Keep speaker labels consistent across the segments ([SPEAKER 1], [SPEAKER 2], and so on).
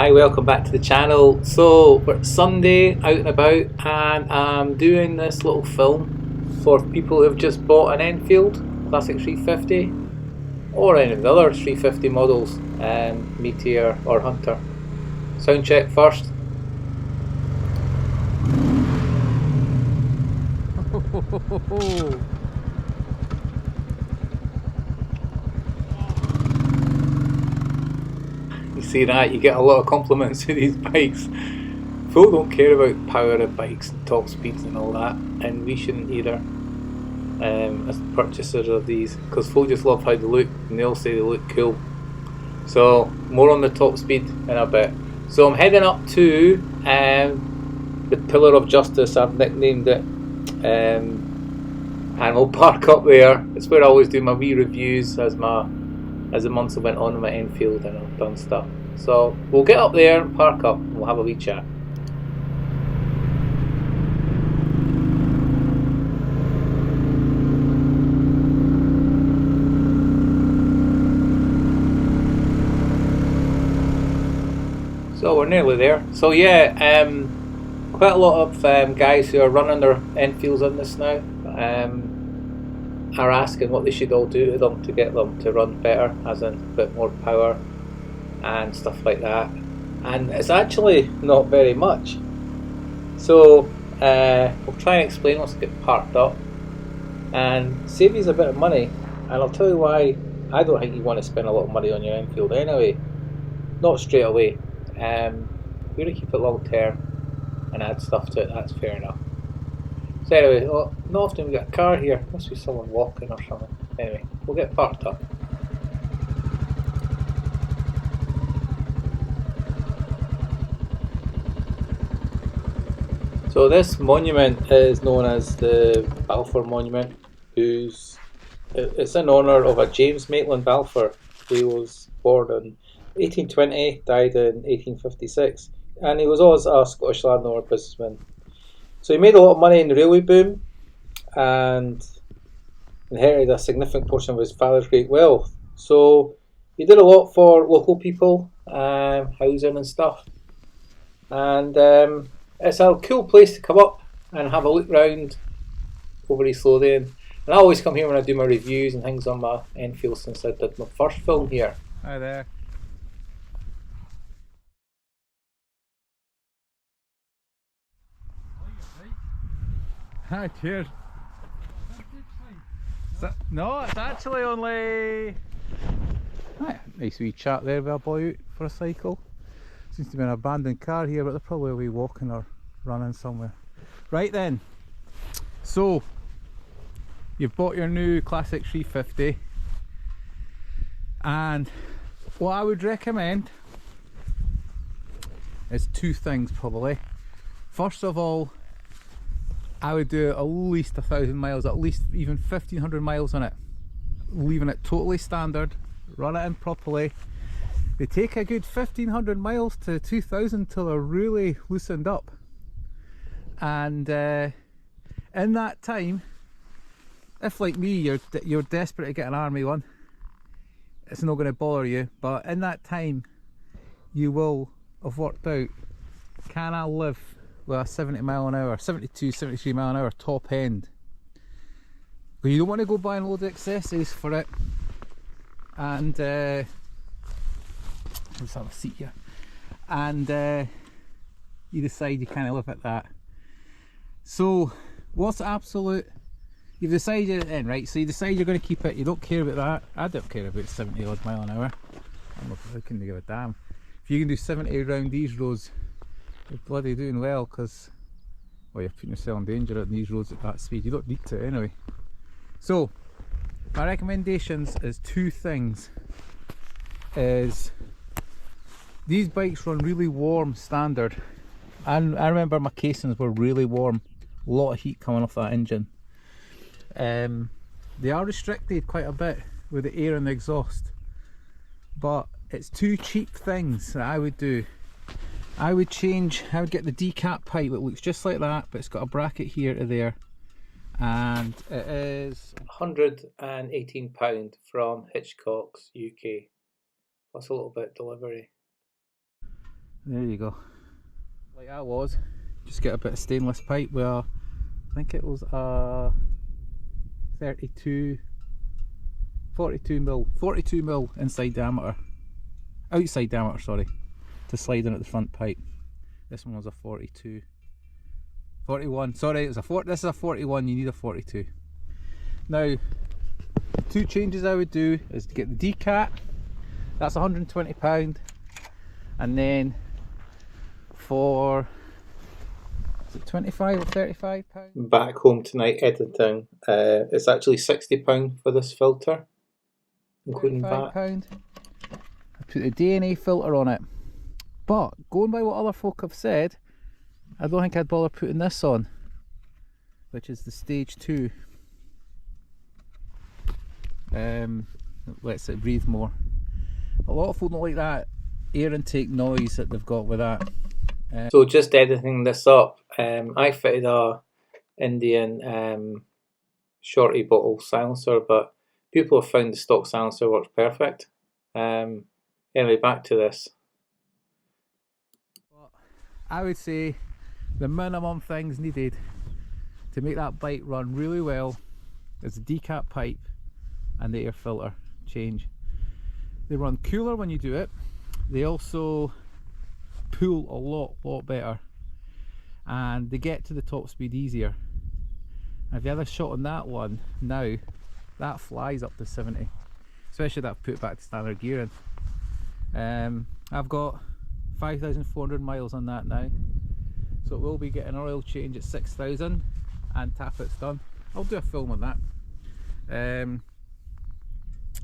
[SPEAKER 1] Hi, welcome back to the channel. So we're Sunday out and about, and I'm doing this little film for people who have just bought an Enfield Classic 350 or any of the other 350 models, Meteor or Hunter. Sound check first. You see that? You get a lot of compliments with these bikes. Folk don't care about power of bikes and top speeds and all that, and we shouldn't either. As purchasers of these, because folk just love how they look and they all say they look cool. So more on the top speed in a bit. So I'm heading up to the Pillar of Justice, I've nicknamed it, and we'll park up there. It's where I always do my wee reviews as the months went on in my Enfield and I've done stuff. So we'll get up there and park up and we'll have a wee chat. So we're nearly there. So yeah, quite a lot of guys who are running their Enfields in this now are asking what they should all do to them to get them to run better, as in a bit more power and stuff like that. And it's actually not very much. So we'll try and explain once we get parked up and save you a bit of money. And I'll tell you why I don't think you want to spend a lot of money on your Enfield anyway. Not straight away. We're going to keep it long term and add stuff to it, that's fair enough. So anyway, well, not often we got a car here, must be someone walking or something. Anyway, we'll get parked up. So this monument is known as the Balfour Monument, it's in honour of a James Maitland Balfour, who was born in 1820, died in 1856, and he was always a Scottish landowner businessman. So he made a lot of money in the railway boom and inherited a significant portion of his father's great wealth. So he did a lot for local people, housing and stuff. And it's a cool place to come up and have a look round over East Lothian. And I always come here when I do my reviews and things on my Enfield since I did my first film here.
[SPEAKER 2] Hi there. Hi, cheers. No, it's actually only... Hi, nice wee chat there with a boy out for a cycle. Seems to be an abandoned car here, but they're probably away walking or running somewhere. Right then, so you've bought your new Classic 350, and what I would recommend is two things probably. First of all, I would do at least 1,000 miles, at least even 1,500 miles on it, leaving it totally standard, run it in properly. They take a good 1,500 miles to 2,000 till they're really loosened up, and in that time, if like me you're desperate to get an army one, it's not going to bother you, but in that time you will have worked out, can I live with a 70 mile an hour, 72, 73 mile an hour top end? But you don't want to go buying a load of accessories for it, and let's have a seat here, and you decide you kind of live at that. So what's absolute, you've decided it in, right? So you decide you're going to keep it, you don't care about that. I don't care about 70 odd mile an hour. I'm not looking to give a damn. If you can do 70 around these roads, you're bloody doing well, because, well, you're putting yourself in danger at these roads at that speed. You don't need to anyway. So my recommendations is two things. Is these bikes run really warm standard, and I remember my casings were really warm, a lot of heat coming off that engine. They are restricted quite a bit with the air and the exhaust, but it's two cheap things that I would do. I would get the decap pipe that looks just like that, but it's got a bracket here to there, and it is
[SPEAKER 1] £118 from Hitchcock's UK, plus a little bit delivery.
[SPEAKER 2] There you go. Like that was, just get a bit of stainless pipe with a, I think it was a 42 mil inside diameter, outside diameter, sorry, to slide in at the front pipe. This one was a 41, sorry, it was this is a 41, you need a 42. Now, two changes I would do is to get the decat, that's £120, and then for, is it 25 or 35 pounds?
[SPEAKER 1] Back home tonight editing, it's actually £60 for this filter, including VAT.
[SPEAKER 2] £35. I put the DNA filter on it, but going by what other folk have said, I don't think I'd bother putting this on, which is the stage 2. Lets it breathe more. A lot of folk don't like that air intake noise that they've got with that.
[SPEAKER 1] So just editing this up, I fitted a Indian shorty bottle silencer, but people have found the stock silencer works perfect. Anyway, back to this.
[SPEAKER 2] I would say the minimum things needed to make that bike run really well is the decat pipe and the air filter change. They run cooler when you do it. They also pull a lot better, and they get to the top speed easier. And if you had a shot on that one now, that flies up to 70, especially that I've put back to standard gearing. I've got 5,400 miles on that now, so it will be getting an oil change at 6,000 and tappet's done. I'll do a film on that, and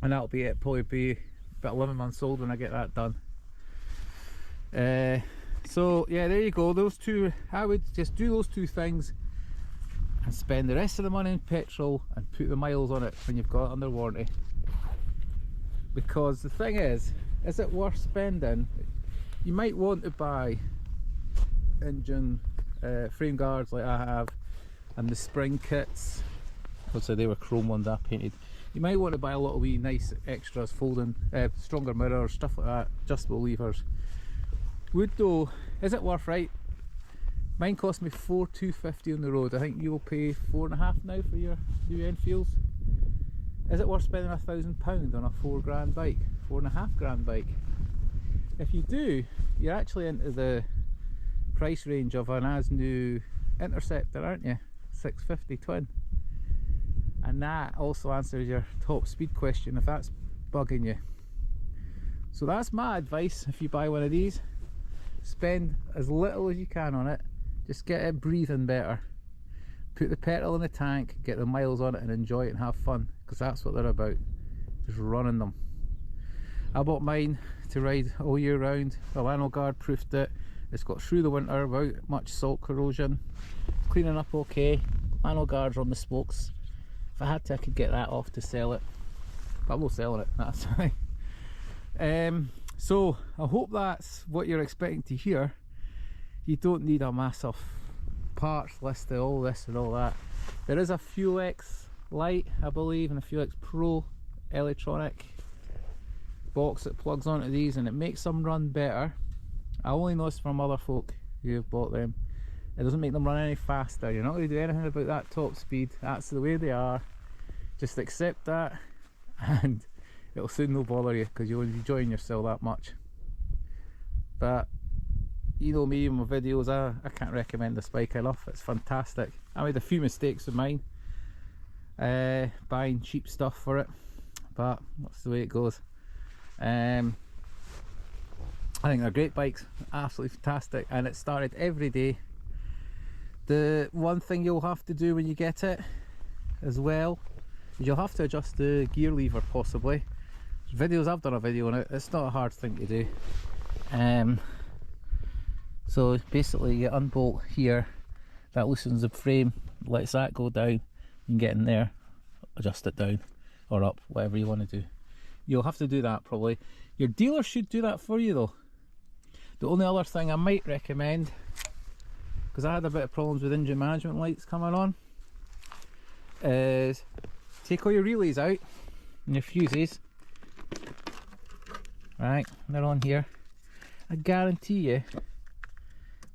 [SPEAKER 2] that'll be it. Probably be about 11 months old when I get that done. So yeah, there you go. Those two, I would just do those two things and spend the rest of the money in petrol and put the miles on it when you've got it under warranty. Because the thing is it worth spending? You might want to buy engine frame guards like I have, and the spring kits. Also, they were chrome ones I painted. You might want to buy a lot of wee nice extras, folding, stronger mirrors, stuff like that, adjustable levers. Wood though, is it worth, right? Mine cost me $4,250 on the road. I think you'll pay £4.5 now for your new Enfields. Is it worth spending £1,000 on a £4,000 bike, £4,500 bike? If you do, you're actually into the price range of an as new Interceptor, aren't you? 650 twin. And that also answers your top speed question if that's bugging you. So that's my advice. If you buy one of these, spend as little as you can on it, just get it breathing better, put the petrol in the tank, get the miles on it and enjoy it and have fun, because that's what they're about, just running them. I bought mine to ride all year round. The Lano Guard proofed it. It's got through the winter without much salt corrosion, cleaning up okay. Lano Guards on the spokes. If I had to, I could get that off to sell it, but I'm not selling it, that's fine. So I hope that's what you're expecting to hear. You don't need a massive parts list of all this and all that. There is a Fuel X Lite, I believe, and a Fuel X Pro electronic box that plugs onto these, and it makes them run better. I only know this from other folk who have bought them. It doesn't make them run any faster. You're not going to do anything about that top speed. That's the way they are. Just accept that, and it'll soon no bother you, because you'll be enjoying yourself that much. But you know me and my videos, I can't recommend this bike enough. It's fantastic. I made a few mistakes with mine, buying cheap stuff for it, but that's the way it goes. I think they're great bikes, absolutely fantastic, and it started every day. The one thing you'll have to do when you get it as well is you'll have to adjust the gear lever possibly. Videos, I've done a video on it, it's not a hard thing to do. So basically you unbolt here, that loosens the frame, lets that go down, you can get in there, adjust it down or up, whatever you want to do. You'll have to do that probably. Your dealer should do that for you though. The only other thing I might recommend, because I had a bit of problems with engine management lights coming on, is take all your relays out and your fuses. Right, they're on here. I guarantee you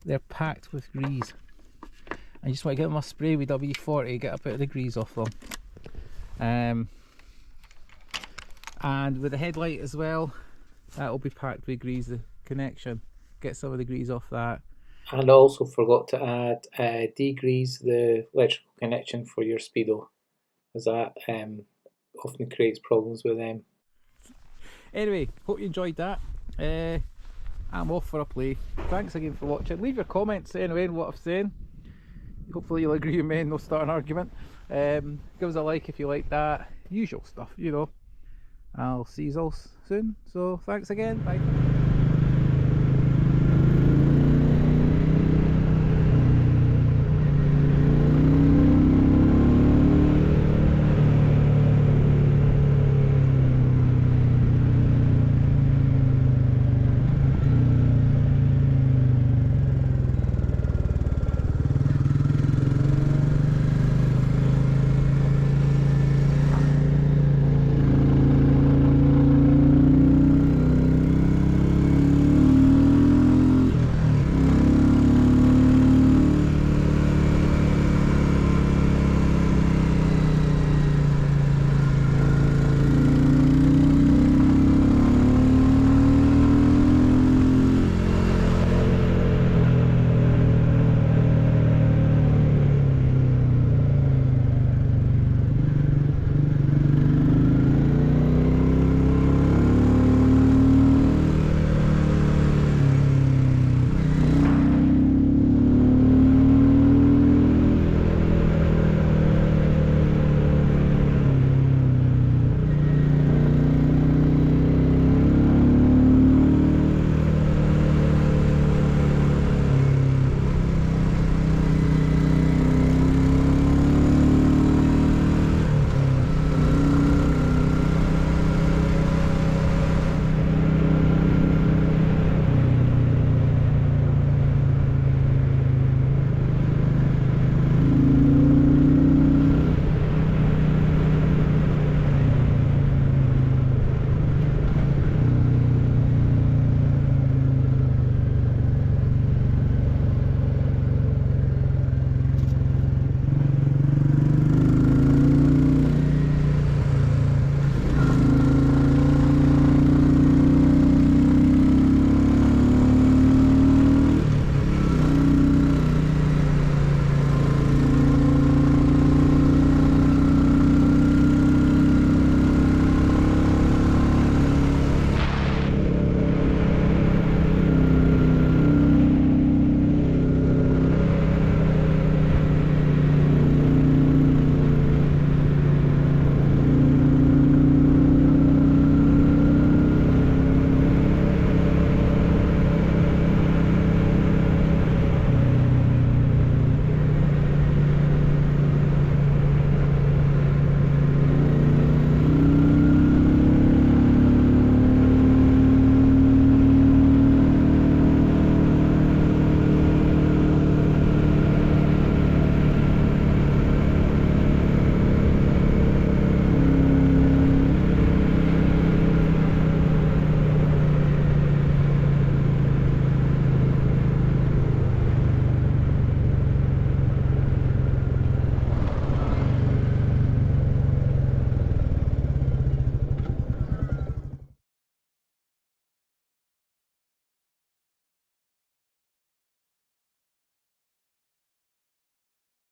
[SPEAKER 2] they're packed with grease. I just want to get them a spray with WD-40, get a bit of the grease off them. And with the headlight as well, that will be packed with grease, the connection. Get some of the grease off that.
[SPEAKER 1] And I also forgot to add degrease the electrical connection for your speedo, as that often creates problems with them.
[SPEAKER 2] Anyway, hope you enjoyed that. I'm off for a play. Thanks again for watching. Leave your comments anyway on what I'm saying. Hopefully you'll agree with me and not start an argument. Give us a like if you like that. Usual stuff, you know. I'll see you all soon. So thanks again. Bye.